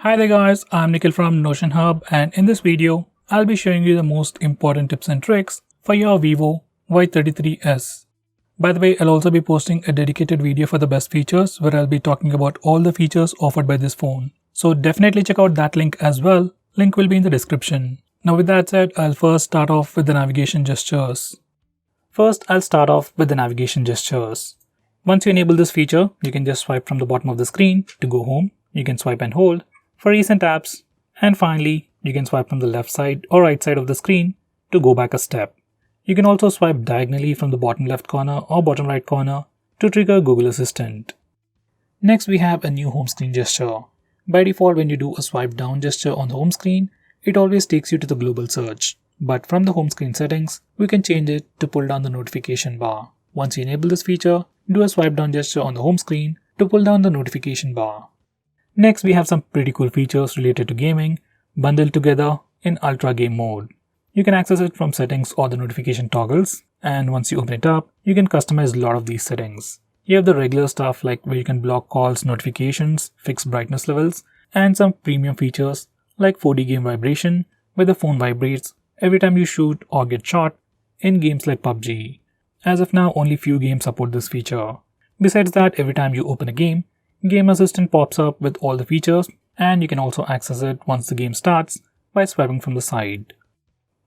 Hi there guys, I'm Nikhil from Notion Hub, and in this video, I'll be showing you the most important tips and tricks for your Vivo Y33s. By the way, I'll also be posting a dedicated video for the best features where I'll be talking about all the features offered by this phone. So definitely check out that link as well. Link will be in the description. Now with that said, I'll first start off with the navigation gestures. First, I'll start off with the navigation gestures. Once you enable this feature, you can just swipe from the bottom of the screen to go home. You can swipe and hold for recent apps, and finally, you can swipe from the left side or right side of the screen to go back a step. You can also swipe diagonally from the bottom left corner or bottom right corner to trigger Google Assistant. Next, we have a new home screen gesture. By default, when you do a swipe down gesture on the home screen, it always takes you to the global search. But from the home screen settings, we can change it to pull down the notification bar. Once you enable this feature, do a swipe down gesture on the home screen to pull down the notification bar. Next, we have some pretty cool features related to gaming bundled together in Ultra Game mode. You can access it from settings or the notification toggles, and once you open it up, you can customize a lot of these settings. You have the regular stuff like where you can block calls, notifications, fix brightness levels, and some premium features like 4D game vibration, where the phone vibrates every time you shoot or get shot in games like PUBG. As of now, only few games support this feature. Besides that, every time you open a game, Game Assistant pops up with all the features, and you can also access it once the game starts by swiping from the side.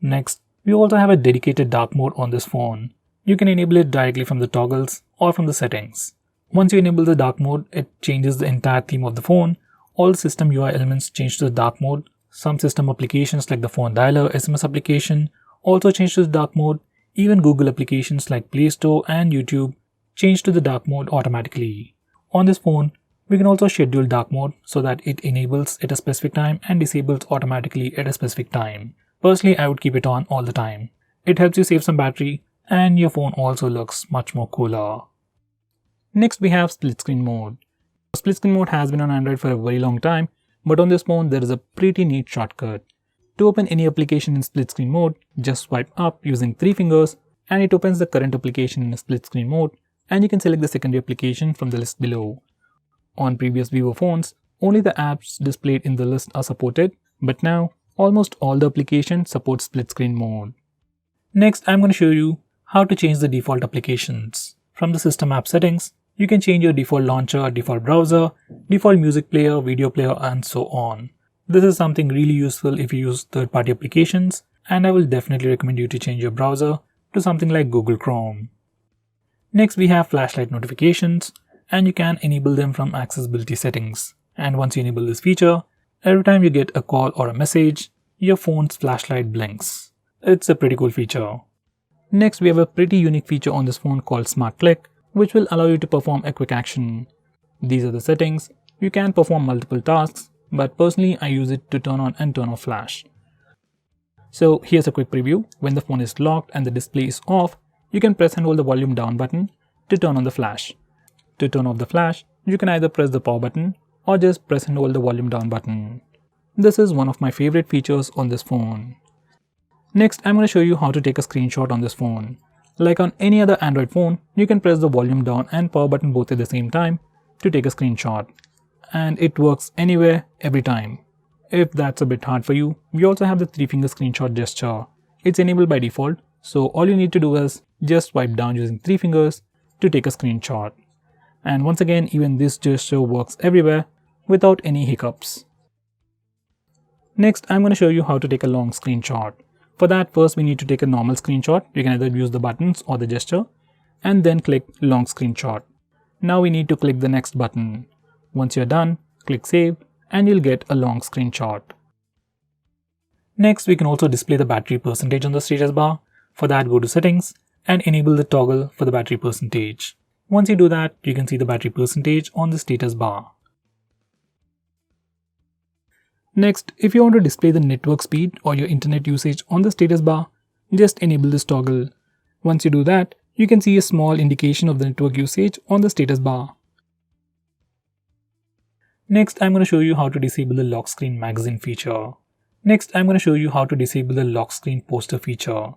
Next, we also have a dedicated dark mode on this phone. You can enable it directly from the toggles or from the settings. Once you enable the dark mode, it changes the entire theme of the phone. All system UI elements change to the dark mode. Some system applications like the phone dialer, SMS application also change to the dark mode. Even Google applications like Play Store and YouTube change to the dark mode automatically. On this phone, we can also schedule dark mode so that it enables at a specific time and disables automatically at a specific time. Personally, I would keep it on all the time. It helps you save some battery, and your phone also looks much more cooler. Next, we have split screen mode. Split screen mode has been on Android for a very long time, but on this phone there is a pretty neat shortcut. To open any application in split screen mode, just swipe up using 3 fingers and it opens the current application in a split screen mode, and you can select the secondary application from the list below. On previous Vivo phones, only the apps displayed in the list are supported, but now almost all the applications support split screen mode. Next, I'm going to show you how to change the default applications. From the system app settings, you can change your default launcher, default browser, default music player, video player, and so on. This is something really useful if you use third-party applications, and I will definitely recommend you to change your browser to something like Google Chrome. Next, we have flashlight notifications, and you can enable them from accessibility settings. And once you enable this feature, every time you get a call or a message, your phone's flashlight blinks. It's a pretty cool feature. Next, we have a pretty unique feature on this phone called Smart Click, which will allow you to perform a quick action. These are the settings. You can perform multiple tasks, but personally I use it to turn on and turn off flash. So here's a quick preview. When the phone is locked and the display is off, you can press and hold the volume down button to turn on the flash. To turn off the flash, you can either press the power button or just press and hold the volume down button. This is one of my favorite features on this phone. Next, I'm going to show you how to take a screenshot on this phone. Like on any other Android phone, you can press the volume down and power button both at the same time to take a screenshot. And it works anywhere, every time. If that's a bit hard for you, we also have the 3-finger screenshot gesture. It's enabled by default, so all you need to do is just swipe down using 3 fingers to take a screenshot. And once again, even this gesture works everywhere without any hiccups. Next, I'm going to show you how to take a long screenshot. For that, first we need to take a normal screenshot. You can either use the buttons or the gesture, and then click long screenshot. Now we need to click the next button. Once you're done, click save and you'll get a long screenshot. Next, we can also display the battery percentage on the status bar. For that, go to settings and enable the toggle for the battery percentage. Once you do that, you can see the battery percentage on the status bar. Next, if you want to display the network speed or your internet usage on the status bar, just enable this toggle. Once you do that, you can see a small indication of the network usage on the status bar. Next, I'm going to show you how to disable the lock screen magazine feature. Next, I'm going to show you how to disable the lock screen poster feature.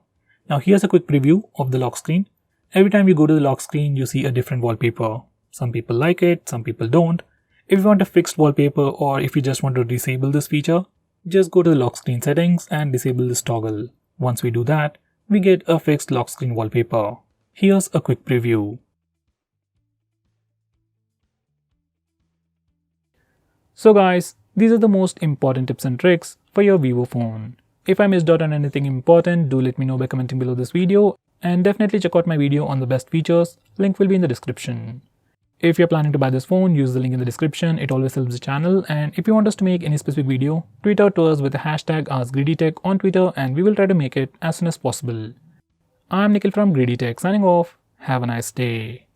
Now here's a quick preview of the lock screen. Every time you go to the lock screen, you see a different wallpaper. Some people like it, some people don't. If you want a fixed wallpaper or if you just want to disable this feature, just go to the lock screen settings and disable this toggle. Once we do that, we get a fixed lock screen wallpaper. Here's a quick preview. So guys, these are the most important tips and tricks for your Vivo phone. If I missed out on anything important, do let me know by commenting below this video, and definitely check out my video on the best features. Link will be in the description. If you're planning to buy this phone, use the link in the description. It always helps the channel. And if you want us to make any specific video, tweet out to us with the hashtag AskGreedyTech on Twitter and we will try to make it as soon as possible. I'm Nikhil from Greedy Tech signing off. Have a nice day.